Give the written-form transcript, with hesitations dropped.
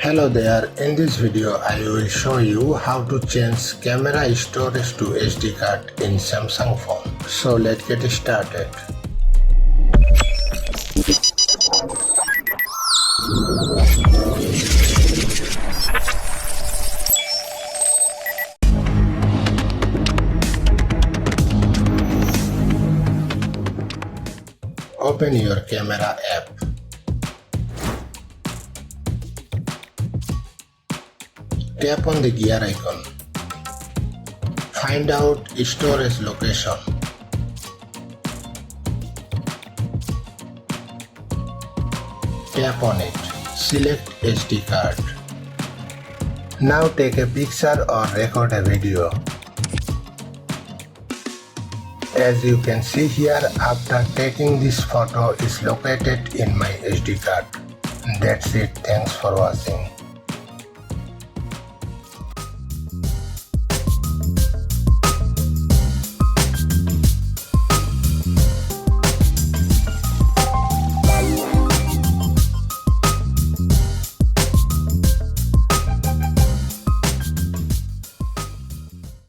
Hello there, in this video I will show you how to change camera storage to SD card in Samsung phone. So let's get started. Open your camera app. Tap on the gear icon. Find out storage location. Tap on it. Select SD card. Now take a picture or record a video. As you can see here, after taking this photo is located in my SD card. That's it. Thanks for watching.